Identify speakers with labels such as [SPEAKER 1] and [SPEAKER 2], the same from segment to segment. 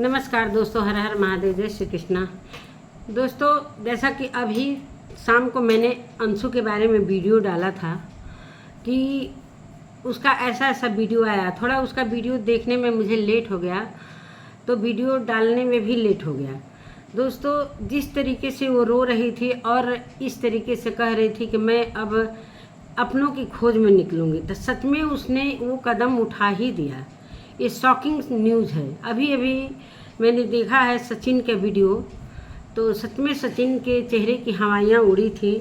[SPEAKER 1] नमस्कार दोस्तों, हर हर महादेव, जय श्री कृष्णा। दोस्तों, जैसा कि अभी शाम को मैंने अंशु के बारे में वीडियो डाला था कि उसका ऐसा ऐसा वीडियो आया, थोड़ा उसका वीडियो देखने में मुझे लेट हो गया तो वीडियो डालने में भी लेट हो गया। दोस्तों, जिस तरीके से वो रो रही थी और इस तरीके से कह रही थी कि मैं अब अपनों की खोज में निकलूँगी, तो सच में उसने वो कदम उठा ही दिया। ये शॉकिंग न्यूज़ है। अभी अभी मैंने देखा है सचिन का वीडियो, तो सच में सचिन के चेहरे की हवाइयाँ उड़ी थी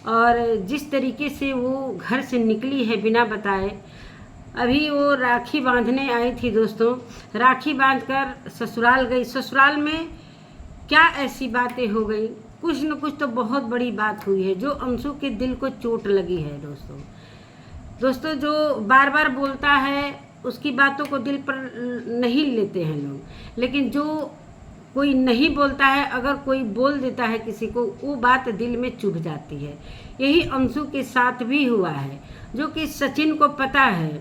[SPEAKER 1] और जिस तरीके से वो घर से निकली है बिना बताए। अभी वो राखी बांधने आई थी दोस्तों, राखी बांधकर ससुराल गई। ससुराल में क्या ऐसी बातें हो गई, कुछ न कुछ तो बहुत बड़ी बात हुई है जो अंशु के दिल को चोट लगी है। दोस्तों जो बार बार बोलता है उसकी बातों को दिल पर नहीं लेते हैं लोग, लेकिन जो कोई नहीं बोलता है, अगर कोई बोल देता है किसी को, वो बात दिल में चुभ जाती है। यही अंशु के साथ भी हुआ है, जो कि सचिन को पता है।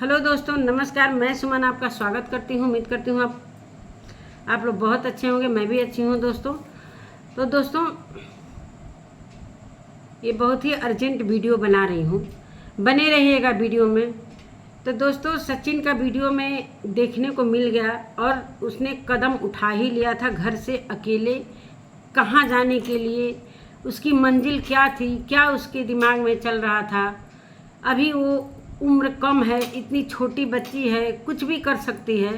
[SPEAKER 1] हेलो दोस्तों, नमस्कार, मैं सुमन आपका स्वागत करती हूँ। उम्मीद करती हूँ आप लोग बहुत अच्छे होंगे, मैं भी अच्छी हूँ दोस्तों। तो दोस्तों, ये बहुत ही अर्जेंट वीडियो बना रही हूँ, बने रहिएगा वीडियो में। तो दोस्तों, सचिन का वीडियो में देखने को मिल गया और उसने कदम उठा ही लिया था घर से अकेले। कहाँ जाने के लिए, उसकी मंजिल क्या थी, क्या उसके दिमाग में चल रहा था। अभी वो उम्र कम है, इतनी छोटी बच्ची है, कुछ भी कर सकती है।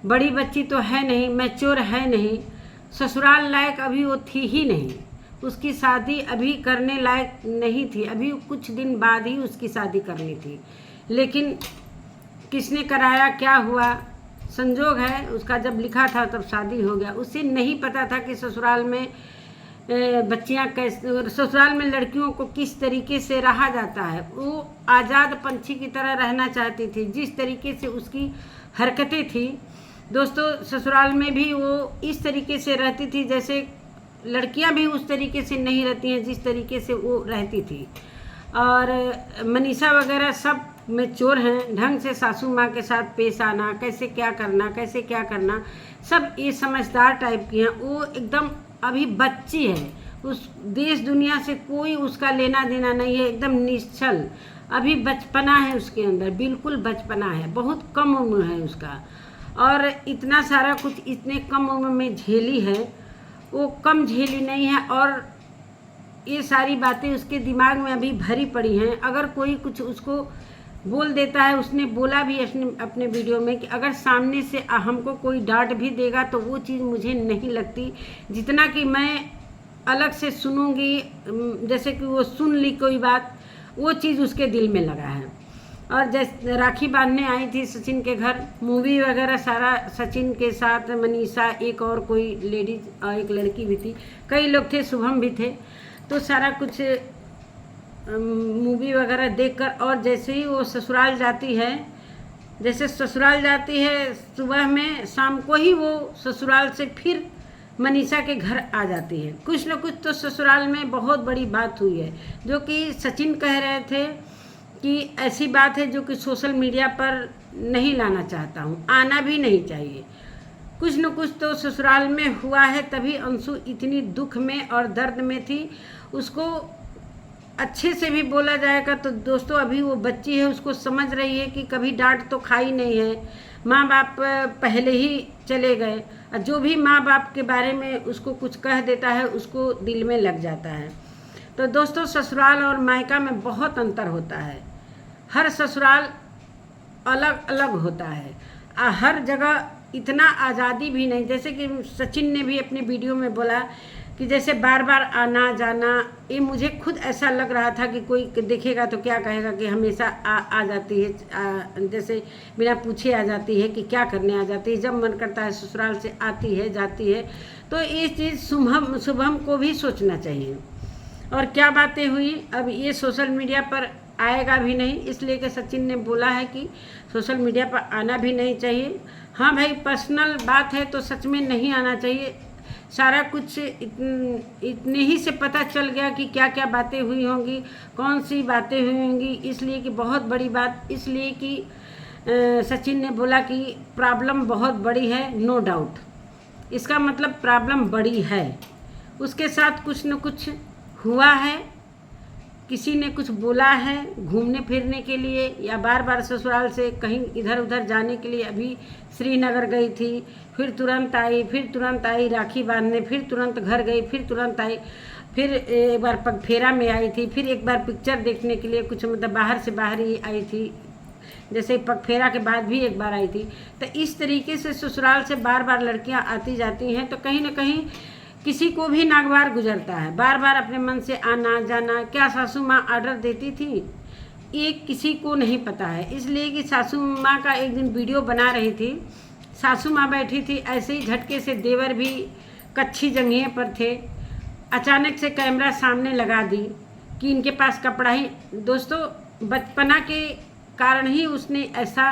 [SPEAKER 1] बड़ी बच्ची तो है नहीं, मैच्योर है नहीं, ससुराल लायक अभी वो थी ही नहीं। उसकी शादी अभी करने लायक नहीं थी, अभी कुछ दिन बाद ही उसकी शादी करनी थी। लेकिन किसने कराया, क्या हुआ, संजोग है उसका जब लिखा था तब शादी हो गया। उसे नहीं पता था कि ससुराल में बच्चियां कैसे, ससुराल में लड़कियों को किस तरीके से रहा जाता है। वो आज़ाद पंछी की तरह रहना चाहती थी, जिस तरीके से उसकी हरकतें थी दोस्तों। ससुराल में भी वो इस तरीके से रहती थी जैसे लड़कियां भी उस तरीके से नहीं रहती हैं जिस तरीके से वो रहती थी। और मनीषा वगैरह सब मैच्योर हैं, ढंग से सासू माँ के साथ पेश आना, कैसे क्या करना, सब ये समझदार टाइप की हैं। वो एकदम अभी बच्ची है, उस देश दुनिया से कोई उसका लेना देना नहीं है, एकदम निश्चल। अभी बचपना है उसके अंदर, बिल्कुल बचपना है, बहुत कम उम्र है उसका। और इतना सारा कुछ इतने कम उम्र में झेली है, वो कम झेली नहीं है। और ये सारी बातें उसके दिमाग में अभी भरी पड़ी हैं। अगर कोई कुछ उसको बोल देता है, उसने बोला भी अपने वीडियो में कि अगर सामने से हमको कोई डांट भी देगा तो वो चीज़ मुझे नहीं लगती जितना कि मैं अलग से सुनूंगी, जैसे कि वो सुन ली कोई बात, वो चीज़ उसके दिल में लगा है। और जैसे राखी बांधने आई थी सचिन के घर, मूवी वगैरह सारा सचिन के साथ, मनीषा, एक और कोई लेडीज और एक लड़की भी थी, कई लोग थे, शुभम भी थे। तो सारा कुछ मूवी वगैरह देखकर, और जैसे ही वो ससुराल जाती है, जैसे ससुराल जाती है सुबह में, शाम को ही वो ससुराल से फिर मनीषा के घर आ जाती है। कुछ न कुछ तो ससुराल में बहुत बड़ी बात हुई है, जो कि सचिन कह रहे थे कि ऐसी बात है जो कि सोशल मीडिया पर नहीं लाना चाहता हूँ, आना भी नहीं चाहिए। कुछ न कुछ तो ससुराल में हुआ है, तभी अंशु इतनी दुख में और दर्द में थी। उसको अच्छे से भी बोला जाएगा तो दोस्तों, अभी वो बच्ची है, उसको समझ रही है कि कभी डांट तो खाई नहीं है, माँ बाप पहले ही चले गए। और जो भी माँ बाप के बारे में उसको कुछ कह देता है, उसको दिल में लग जाता है। तो दोस्तों, ससुराल और मायका में बहुत अंतर होता है। हर ससुराल अलग अलग होता है, हर जगह इतना आज़ादी भी नहीं। जैसे कि सचिन ने भी अपने वीडियो में बोला कि जैसे बार बार आना जाना, ये मुझे खुद ऐसा लग रहा था कि कोई देखेगा तो क्या कहेगा कि हमेशा आ जाती है, जैसे बिना पूछे आ जाती है, कि क्या करने आ जाती है, जब मन करता है ससुराल से आती है जाती है। तो ये चीज़ शुभम को भी सोचना चाहिए। और क्या बातें हुई, अब ये सोशल मीडिया पर आएगा भी नहीं, इसलिए कि सचिन ने बोला है कि सोशल मीडिया पर आना भी नहीं चाहिए। हाँ भाई, पर्सनल बात है तो सच में नहीं आना चाहिए। सारा कुछ इतने ही से पता चल गया कि क्या क्या बातें हुई होंगी, कौन सी बातें हुई होंगी। इसलिए कि बहुत बड़ी बात, इसलिए कि सचिन ने बोला कि प्रॉब्लम बहुत बड़ी है, नो डाउट। इसका मतलब प्रॉब्लम बड़ी है, उसके साथ कुछ न कुछ हुआ है, किसी ने कुछ बोला है घूमने फिरने के लिए, या बार बार ससुराल से कहीं इधर उधर जाने के लिए। अभी श्रीनगर गई थी, फिर तुरंत आई, फिर तुरंत आई राखी बांधने, फिर तुरंत घर गई, फिर तुरंत आई, फिर एक बार पगफेरा में आई थी, फिर एक बार पिक्चर देखने के लिए कुछ मतलब बाहर से बाहर ही आई थी, जैसे पगफेरा के बाद भी एक बार आई थी। तो इस तरीके से ससुराल से बार बार लड़कियां आती जाती हैं, तो कहीं ना कहीं किसी को भी नागवार गुजरता है, बार बार अपने मन से आना जाना। क्या सासू माँ ऑर्डर देती थी ये किसी को नहीं पता है, इसलिए कि सासू माँ का एक दिन वीडियो बना रही थी, सासू माँ बैठी थी, ऐसे ही झटके से देवर भी कच्ची जंघिए पर थे, अचानक से कैमरा सामने लगा दी कि इनके पास कपड़ा ही। दोस्तों बचपना के कारण ही उसने ऐसा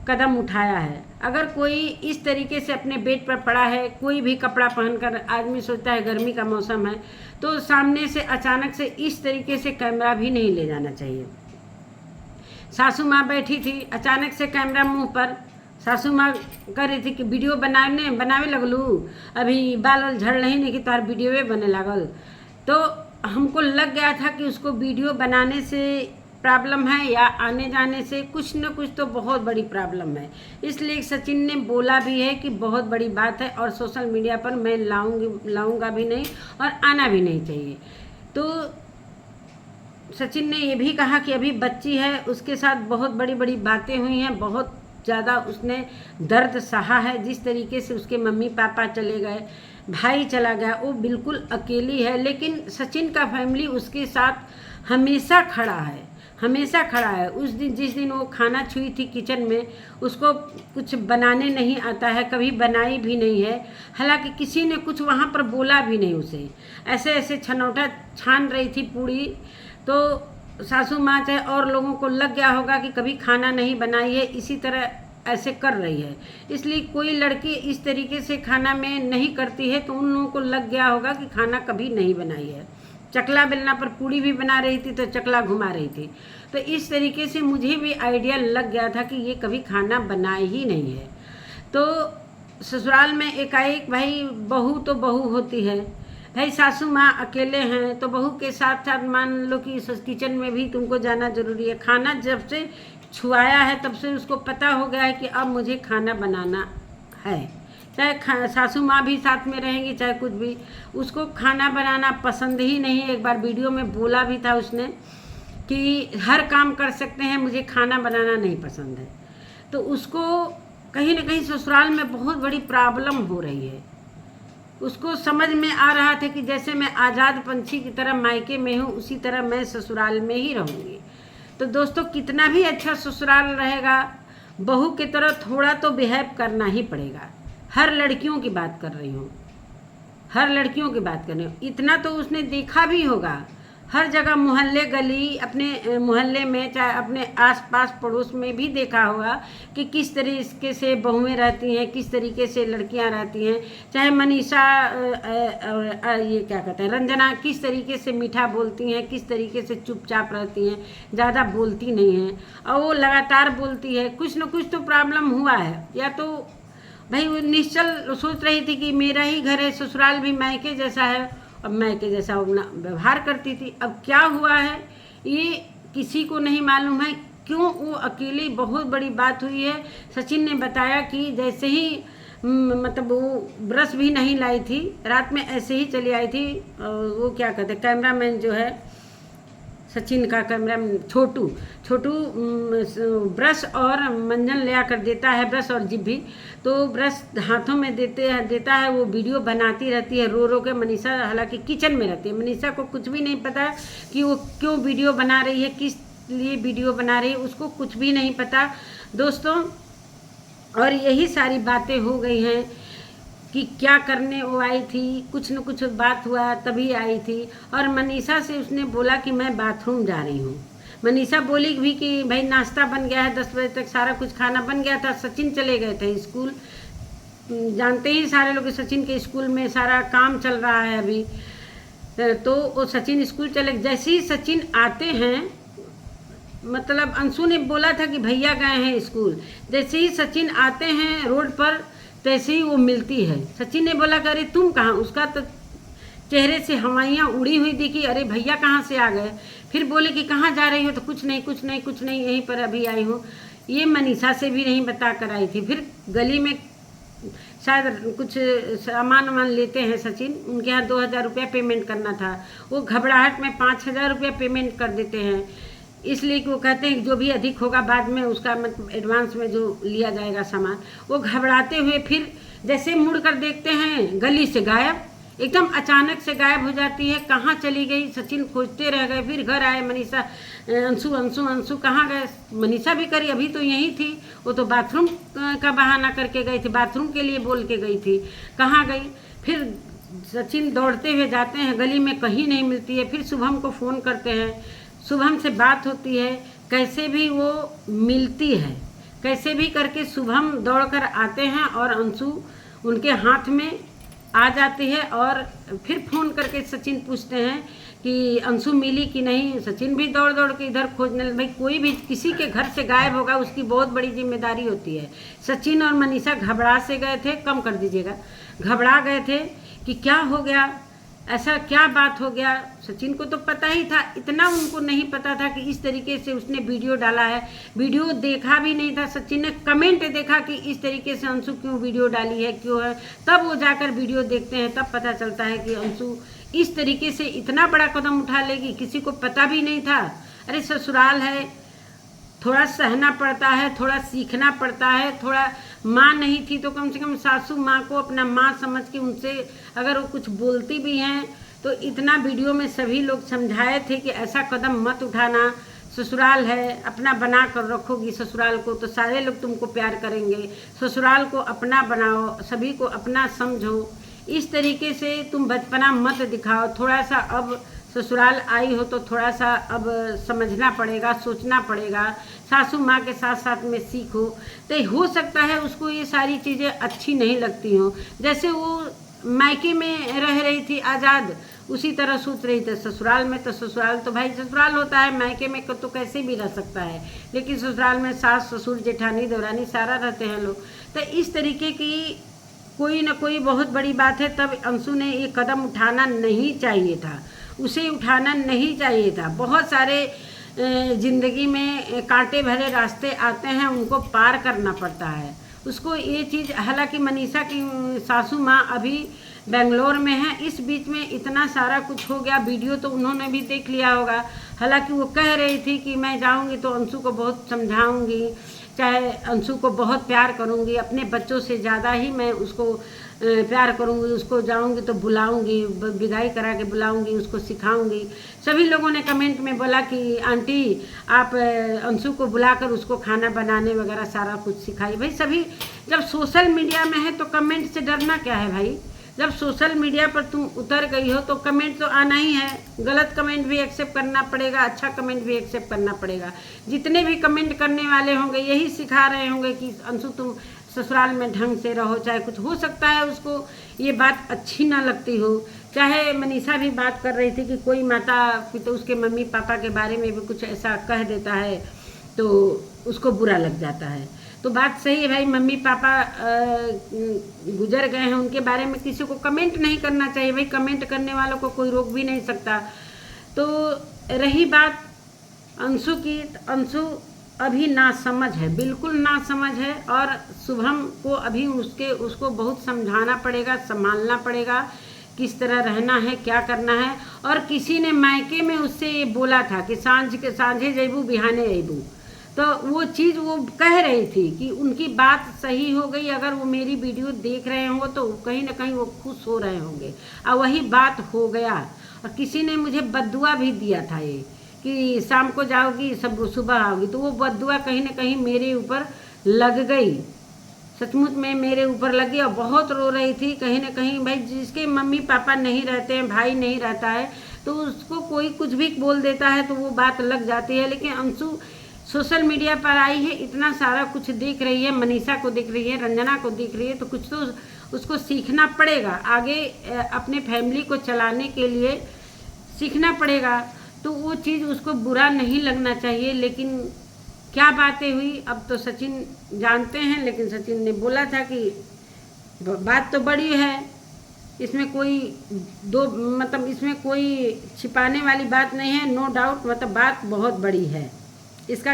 [SPEAKER 1] कदम उठाया है। अगर कोई इस तरीके से अपने बेड पर पड़ा है, कोई भी कपड़ा पहनकर, आदमी सोचता है गर्मी का मौसम है, तो सामने से अचानक से इस तरीके से कैमरा भी नहीं ले जाना चाहिए। सासू माँ बैठी थी, अचानक से कैमरा मुंह पर, सासू माँ कह रही थी कि वीडियो बनावे लगलू, अभी बाल वाल झड़ नहीं कि तुम्हार वीडियो बने लगल। तो हमको लग गया था कि उसको वीडियो बनाने से प्रॉब्लम है या आने जाने से कुछ न कुछ तो बहुत बड़ी प्रॉब्लम है। इसलिए सचिन ने बोला भी है कि बहुत बड़ी बात है और सोशल मीडिया पर मैं लाऊंगा भी नहीं और आना भी नहीं चाहिए। तो सचिन ने ये भी कहा कि अभी बच्ची है, उसके साथ बहुत बड़ी बड़ी बातें हुई हैं, बहुत ज़्यादा उसने दर्द सहा है। जिस तरीके से उसके मम्मी पापा चले गए, भाई चला गया, वो बिल्कुल अकेली है, लेकिन सचिन का फैमिली उसके साथ हमेशा खड़ा है, हमेशा खड़ा है। उस दिन जिस दिन वो खाना छुई थी किचन में, उसको कुछ बनाने नहीं आता है, कभी बनाई भी नहीं है, हालांकि किसी ने कुछ वहाँ पर बोला भी नहीं उसे, ऐसे ऐसे छनौटा छान रही थी पूड़ी। तो सासू माँ चाहे और लोगों को लग गया होगा कि कभी खाना नहीं बनाई है, इसी तरह ऐसे कर रही है। इसलिए कोई लड़की इस तरीके से खाना में नहीं करती है, तो उन लोगों को लग गया होगा कि खाना कभी नहीं बनाई है। चकला बेलना पर पूड़ी भी बना रही थी तो चकला घुमा रही थी, तो इस तरीके से मुझे भी आइडिया लग गया था कि ये कभी खाना बनाए ही नहीं है। तो ससुराल में एकाएक भाई बहू तो बहू होती है, भाई सासू माँ अकेले हैं, तो बहू के साथ साथ मान लो कि किचन में भी तुमको जाना जरूरी है। खाना जब से छुआया है तब से उसको पता हो गया है कि अब मुझे खाना बनाना है, चाहे सासू माँ भी साथ में रहेंगी चाहे कुछ भी, उसको खाना बनाना पसंद ही नहीं है। एक बार वीडियो में बोला भी था उसने कि हर काम कर सकते हैं, मुझे खाना बनाना नहीं पसंद है। तो उसको कहीं ना कहीं ससुराल में बहुत बड़ी प्रॉब्लम हो रही है। उसको समझ में आ रहा था कि जैसे मैं आज़ाद पंछी की तरह मायके में हूँ, उसी तरह मैं ससुराल में ही रहूँगी। तो दोस्तों कितना भी अच्छा ससुराल रहेगा, बहू की तरह थोड़ा तो बिहेव करना ही पड़ेगा। हर लड़कियों की बात कर रही हूँ, हर लड़कियों की बात कर रही हूँ। इतना तो उसने देखा भी होगा, हर जगह मोहल्ले गली, अपने मोहल्ले में चाहे अपने आसपास पड़ोस में भी देखा होगा कि किस तरीके से बहुएं रहती हैं, किस तरीके से लड़कियां रहती हैं। चाहे मनीषा ये क्या कहते हैं रंजना किस तरीके से मीठा बोलती हैं, किस तरीके से चुपचाप रहती हैं, ज़्यादा बोलती नहीं हैं, और वो लगातार बोलती है। कुछ न कुछ तो प्रॉब्लम हुआ है, या तो भाई वो निश्चल सोच रही थी कि मेरा ही घर है, ससुराल भी मायके जैसा है, अब मायके जैसा व्यवहार करती थी। अब क्या हुआ है ये किसी को नहीं मालूम है, क्यों वो अकेली। बहुत बड़ी बात हुई है। सचिन ने बताया कि जैसे ही मतलब वो ब्रश भी नहीं लाई थी, रात में ऐसे ही चली आई थी। वो क्या कहते हैं कैमरामैन जो है सचिन का कैमरा छोटू ब्रश और मंजन ले आकर देता है, ब्रश और जिप भी, तो ब्रश हाथों में देता है। वो वीडियो बनाती रहती है रो रो के। मनीषा हालांकि किचन में रहती है, मनीषा को कुछ भी नहीं पता कि वो क्यों वीडियो बना रही है, किस लिए वीडियो बना रही है, उसको कुछ भी नहीं पता दोस्तों। और यही सारी बातें हो गई हैं कि क्या करने वो आई थी, कुछ न कुछ बात हुआ तभी आई थी। और मनीषा से उसने बोला कि मैं बाथरूम जा रही हूँ। मनीषा बोली भी कि भाई नाश्ता बन गया है, 10 बजे तक सारा कुछ खाना बन गया था। सचिन चले गए थे स्कूल, जानते ही सारे लोग सचिन के स्कूल में सारा काम चल रहा है अभी। तो वो सचिन स्कूल चले, जैसे ही सचिन आते हैं, मतलब अंशु ने बोला था कि भैया गए हैं स्कूल, जैसे ही सचिन आते हैं रोड पर तैसे ही वो मिलती है। सचिन ने बोला कि अरे तुम कहाँ, उसका तो चेहरे से हवाइयाँ उड़ी हुई दिखी, अरे भैया कहाँ से आ गए। फिर बोले कि कहाँ जा रही हो, तो कुछ नहीं कुछ नहीं कुछ नहीं, यहीं पर अभी आई हूँ। ये मनीषा से भी नहीं बता कर आई थी। फिर गली में शायद कुछ सामान वामान लेते हैं सचिन, उनके यहाँ 2000 रुपया पेमेंट करना था। वो घबराहट में 5000 रुपया पेमेंट कर देते हैं, इसलिए कि वो कहते हैं कि जो भी अधिक होगा बाद में उसका मतलब एडवांस में जो लिया जाएगा सामान। वो घबराते हुए फिर जैसे मुड़ कर देखते हैं, गली से गायब, एकदम अचानक से गायब हो जाती है। कहाँ चली गई, सचिन खोजते रह गए। फिर घर आए, मनीषा अंशु अंशु अंशु कहाँ गए। मनीषा भी करी, अभी तो यहीं थी, वो तो बाथरूम का बहाना करके गई थी, बाथरूम के लिए बोल के गई थी, कहाँ गई। फिर सचिन दौड़ते हुए जाते हैं, गली में कहीं नहीं मिलती है। फिर शुभम को फ़ोन करते हैं, शुभम से बात होती है, कैसे भी वो मिलती है, कैसे भी करके शुभम दौड़ कर आते हैं और अंशु उनके हाथ में आ जाती है। और फिर फ़ोन करके सचिन पूछते हैं कि अंशु मिली कि नहीं। सचिन भी दौड़ दौड़ के इधर खोजने लगे। भाई कोई भी किसी के घर से गायब होगा, उसकी बहुत बड़ी जिम्मेदारी होती है। सचिन और मनीषा घबरा से गए थे, कम कर दीजिएगा, घबरा गए थे कि क्या हो गया, ऐसा क्या बात हो गया। सचिन को तो पता ही था, इतना उनको नहीं पता था कि इस तरीके से उसने वीडियो डाला है। वीडियो देखा भी नहीं था सचिन ने, कमेंट देखा कि इस तरीके से अंशु क्यों वीडियो डाली है, क्यों है। तब वो जाकर वीडियो देखते हैं, तब पता चलता है कि अंशु इस तरीके से इतना बड़ा कदम उठा लेगी, किसी को पता भी नहीं था। अरे ससुराल है, थोड़ा सहना पड़ता है, थोड़ा सीखना पड़ता है। थोड़ा माँ नहीं थी तो कम से कम सासू माँ को अपना माँ समझ के उनसे अगर वो कुछ बोलती भी हैं तो इतना वीडियो में सभी लोग समझाए थे कि ऐसा कदम मत उठाना, ससुराल है, अपना बना कर रखोगी ससुराल को तो सारे लोग तुमको प्यार करेंगे, ससुराल को अपना बनाओ, सभी को अपना समझो, इस तरीके से तुम बचपना मत दिखाओ। थोड़ा सा अब ससुराल आई हो तो थोड़ा सा अब समझना पड़ेगा, सोचना पड़ेगा, सासू माँ के साथ साथ में सीखो। तो हो सकता है उसको ये सारी चीज़ें अच्छी नहीं लगती हों। जैसे वो मायके में रह रही थी आज़ाद, उसी तरह सोच रही थी ससुराल में, तो ससुराल तो भाई ससुराल होता है, मायके में तो कैसे भी रह सकता है, लेकिन ससुराल में सास ससुर जेठानी देवरानी सारा रहते हैं लोग। तो इस तरीके की कोई ना कोई बहुत बड़ी बात है। तब अंशु ने ये कदम उठाना नहीं चाहिए था, उसे उठाना नहीं चाहिए था। बहुत सारे ज़िंदगी में कांटे भरे रास्ते आते हैं, उनको पार करना पड़ता है उसको। ये चीज़ हालांकि मनीषा की सासू माँ अभी बेंगलोर में है, इस बीच में इतना सारा कुछ हो गया, वीडियो तो उन्होंने भी देख लिया होगा। हालांकि वो कह रही थी कि मैं जाऊंगी तो अंशु को बहुत समझाऊंगी, चाहे अंशु को बहुत प्यार करूंगी, अपने बच्चों से ज़्यादा ही मैं उसको प्यार करूंगी, उसको जाऊंगी तो बुलाऊंगी, विदाई करा के बुलाऊंगी, उसको सिखाऊंगी। सभी लोगों ने कमेंट में बोला कि आंटी आप अंशु को बुलाकर उसको खाना बनाने वगैरह सारा कुछ सिखाइए। भाई सभी जब सोशल मीडिया में है तो कमेंट से डरना क्या है भाई। जब सोशल मीडिया पर तुम उतर गई हो तो कमेंट तो आना ही है। गलत कमेंट भी एक्सेप्ट करना पड़ेगा, अच्छा कमेंट भी एक्सेप्ट करना पड़ेगा। जितने भी कमेंट करने वाले होंगे यही सिखा रहे होंगे कि अंशु तुम ससुराल में ढंग से रहो। चाहे कुछ हो सकता है उसको ये बात अच्छी ना लगती हो, चाहे मनीषा भी बात कर रही थी कि कोई माता पिता उसके मम्मी पापा के बारे में भी कुछ ऐसा कह देता है तो उसको बुरा लग जाता है। तो बात सही है भाई, मम्मी पापा गुजर गए हैं, उनके बारे में किसी को कमेंट नहीं करना चाहिए भाई। कमेंट करने वालों को कोई रोक भी नहीं सकता। तो रही बात अंशु की, अंशु अभी नासमझ है, बिल्कुल नासमझ है। और शुभम को अभी उसको बहुत समझाना पड़ेगा, संभालना पड़ेगा, किस तरह रहना है, क्या करना है। और किसी ने मायके में उससे ये बोला था कि सांझे जैबू बिहाने अबू, तो वो चीज़ वो कह रही थी कि उनकी बात सही हो गई। अगर वो मेरी वीडियो देख रहे हों तो कहीं ना कहीं वो खुश हो रहे होंगे, और वही बात हो गया। और किसी ने मुझे बद्दुआ भी दिया था ये कि शाम को जाओगी सब सुबह आओगी, तो वो बद्दुआ कहीं ना कहीं मेरे ऊपर लग गई, सचमुच में मेरे ऊपर लगी। और बहुत रो रही थी कहीं ना कहीं। भाई जिसके मम्मी पापा नहीं रहते हैं, भाई नहीं रहता है, तो उसको कोई कुछ भी बोल देता है तो वो बात लग जाती है। लेकिन अंशु सोशल मीडिया पर आई है, इतना सारा कुछ देख रही है, मनीषा को देख रही है, रंजना को देख रही है, तो कुछ तो उसको सीखना पड़ेगा। आगे अपने फैमिली को चलाने के लिए सीखना पड़ेगा। तो वो चीज़ उसको बुरा नहीं लगना चाहिए। लेकिन क्या बातें हुई अब तो सचिन जानते हैं, लेकिन सचिन ने बोला था कि बात तो बड़ी है, इसमें कोई दो मतलब इसमें कोई छिपाने वाली बात नहीं है, नो डाउट, मतलब बात बहुत बड़ी है। इसका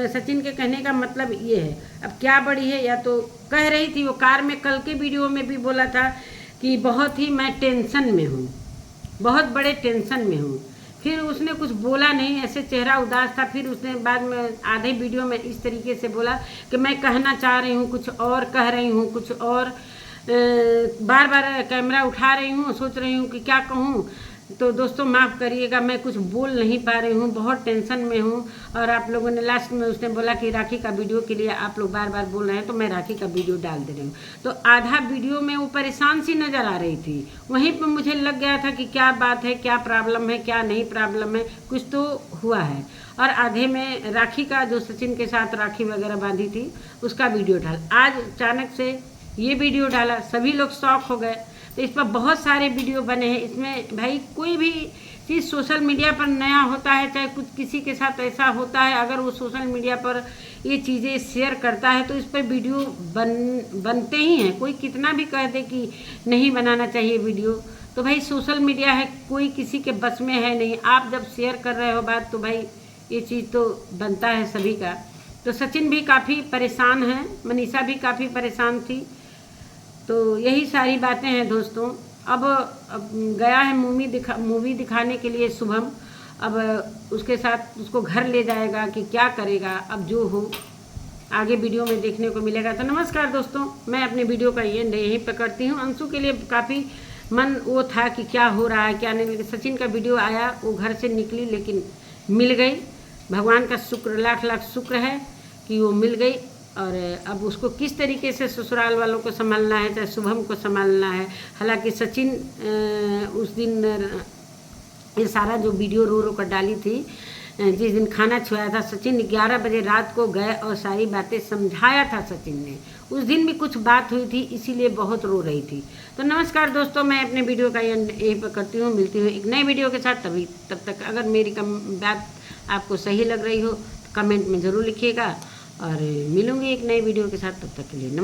[SPEAKER 1] सचिन के कहने का मतलब ये है। अब क्या बड़ी है, या तो कह रही थी वो कार में, कल के वीडियो में भी बोला था कि बहुत ही मैं टेंशन में हूँ, बहुत बड़े टेंशन में हूँ। फिर उसने कुछ बोला नहीं, ऐसे चेहरा उदास था। फिर उसने बाद में आधे वीडियो में इस तरीके से बोला कि मैं कहना चाह रही हूँ कुछ और, कह रही हूँ कुछ और, बार बार कैमरा उठा रही हूँ, सोच रही हूँ कि क्या कहूँ। तो दोस्तों माफ़ करिएगा, मैं कुछ बोल नहीं पा रही हूँ, बहुत टेंशन में हूँ। और आप लोगों ने लास्ट में उसने बोला कि राखी का वीडियो के लिए आप लोग बार बार बोल रहे हैं, तो मैं राखी का वीडियो डाल दे रही हूँ। तो आधा वीडियो में वो परेशान सी नज़र आ रही थी, वहीं पर मुझे लग गया था कि क्या बात है, क्या प्रॉब्लम है, क्या नहीं प्रॉब्लम है, कुछ तो हुआ है। और आधे में राखी का, जो सचिन के साथ राखी वगैरह बांधी थी, उसका वीडियो डाल। आज अचानक से ये वीडियो डाला, सभी लोग शॉक हो गए। तो इस पर बहुत सारे वीडियो बने हैं। इसमें भाई कोई भी चीज़ सोशल मीडिया पर नया होता है, चाहे कुछ किसी के साथ ऐसा होता है, अगर वो सोशल मीडिया पर ये चीज़ें शेयर करता है तो इस पर वीडियो बनते ही हैं। कोई कितना भी कह दे कि नहीं बनाना चाहिए वीडियो, तो भाई सोशल मीडिया है, कोई किसी के बस में है नहीं। आप जब शेयर कर रहे हो बात, तो भाई ये चीज़ तो बनता है सभी का। तो सचिन भी काफ़ी परेशान हैं, मनीषा भी काफ़ी परेशान थी। तो यही सारी बातें हैं दोस्तों। अब गया है मूवी दिखाने के लिए शुभम। अब उसके साथ उसको घर ले जाएगा कि क्या करेगा, अब जो हो आगे वीडियो में देखने को मिलेगा। तो नमस्कार दोस्तों, मैं अपने वीडियो का यहीं पे करती हूँ। अंशु के लिए काफ़ी मन वो था कि क्या हो रहा है क्या नहीं, लेकिन सचिन का वीडियो आया, वो घर से निकली लेकिन मिल गई। भगवान का शुक्र, लाख लाख शुक्र है कि वो मिल गई। और अब उसको किस तरीके से ससुराल वालों को संभालना है, चाहे शुभम को संभालना है। हालांकि सचिन उस दिन ये सारा जो वीडियो रो रो कर डाली थी, जिस दिन खाना छुआया था सचिन, 11 बजे रात को गए और सारी बातें समझाया था सचिन ने। उस दिन भी कुछ बात हुई थी, इसीलिए बहुत रो रही थी। तो नमस्कार दोस्तों, मैं अपने वीडियो का यही पर करती हूँ। मिलती हूँ एक नए वीडियो के साथ। तब तक अगर मेरी बात आपको सही लग रही हो तो कमेंट में ज़रूर लिखिएगा, और मिलूंगी एक नए वीडियो के साथ। तब तक के लिए नमस्कार।